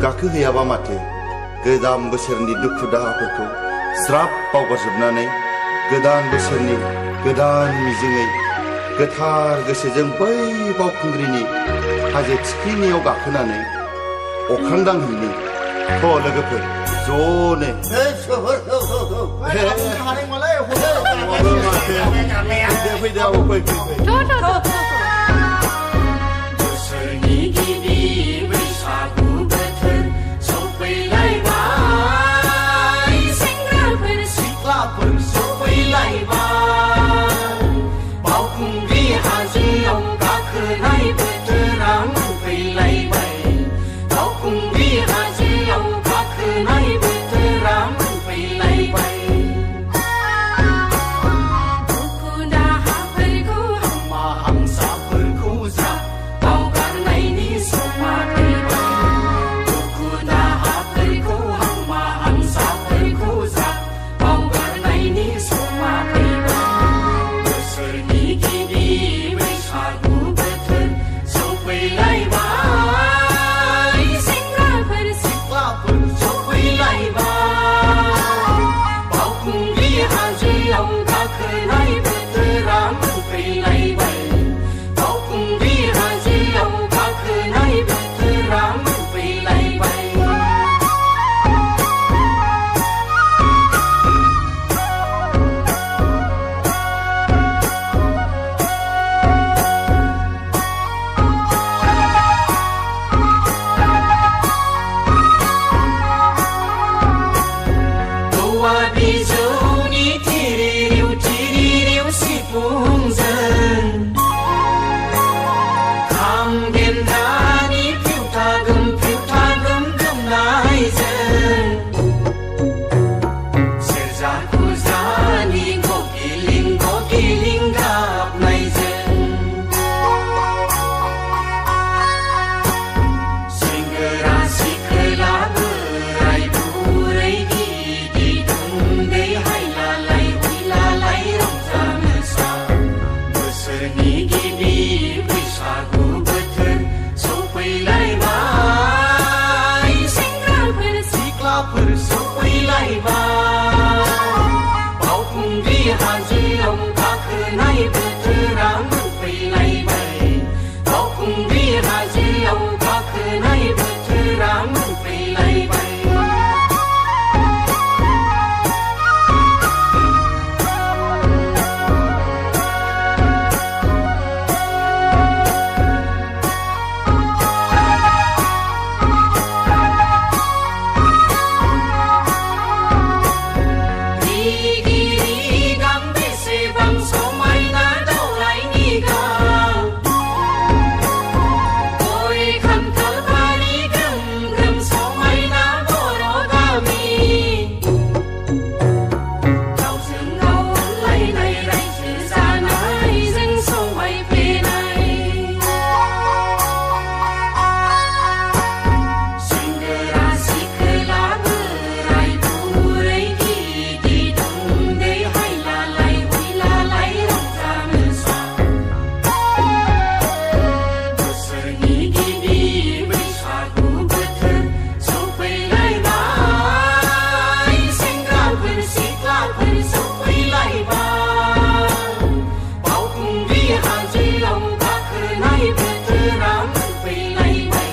गाखोहैयाबा माथो गोजाम बोसोरनि दुखु दाहाफोरखौ ज्राब बावगारजोबनानै गोदान बोसोरनि गोदान मिजिङै गोथार गोसोजों बै बावखुंग्रिनि हाजो थिखिनियाव गाखोनानै अख्रां दांहैनि थ' लोगोफोर ज'नो फैदो आबौ फै बोसोरनि गिबि बैसागु बोथोर सफैलायबाय सेंग्राफोर सिख्लाफोर सफैलायबाय बावखुंग्रि हाजोआव गाखोनाय बोथोरा मोनफैलायबाय बावखुंग्रि हाजोआव गाखोनाय बोथोरा मोनफैलायबाय दुखु दाहाफोरखौ हामा हांसाफोरखौ जा बावगारनायनि समा फैबाय दुखु दाहाफोरखौ हामा हांसाफोरखौ जा बावगारनायनि समा फैबाय बोसोरनि गिबि बैसागु बोथोर सफैलायबाय सेंग्राफोर सिख्लाफोर सफैलायबाय बावखुंग्रि हाजोआव गाखोनाय बोथोरा मोनफैलायबाय बावखुंग्रि हाजोआव गाखोनाय बोथोरा मोनफैलायबाय औवा बिजौनि थिरिरिव सिफुंजों खाम गेन्दानि फिउथा गोम गोमनायजों सेरजा फुजानि गगिलिं गाबनायजों सेंग्रा सिख्ला बोराय बुरै गिदिर उन्दै हायलालाय हुइलालाय रंजा मोसा बोसोरनि गिबि बैसागु बोथोर सफैलायबाय सेंग्राफोर सिख्लाफोर सफैलायबाय बावखुंग्रि हाजोआव गाखोनाय बोथोरा मोनफैलायबाय बावखुंग्रि हाजोआव गाखोनाय बोथोरा मोनफैलायबाय रिगिरिगां बेसेबां समायना दावरायनि गां गय खान्थाल बारि ग्रोम ग्रोम समायना बर' गामि गावजों गाव अनलायनाय रायजो जानायजों समायफ्लेनाय सेंग्रा सिख्ला बोराय बुरै गिदिर उन्दै हायलालाय हुइलालाय रंजा मोसा बोसोरनि गिबि बैसागु बोथोर सफैलायबाय सेंग्राफोर सिख्लाफोर सफैलायबाय बावखुंग्रि हाजोआव गाखोनाय बोथोरा मोनफैलायबाय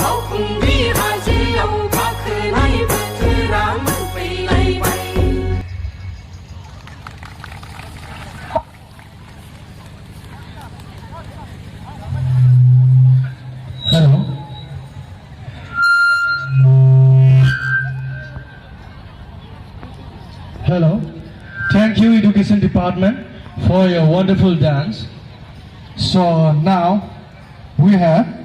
बावखुंग्रि हाजोआव गाखोनाय बोथोरा मोनफैलायबाय Hello. Hello. Thank you, Education Department, for your wonderful dance. So now we have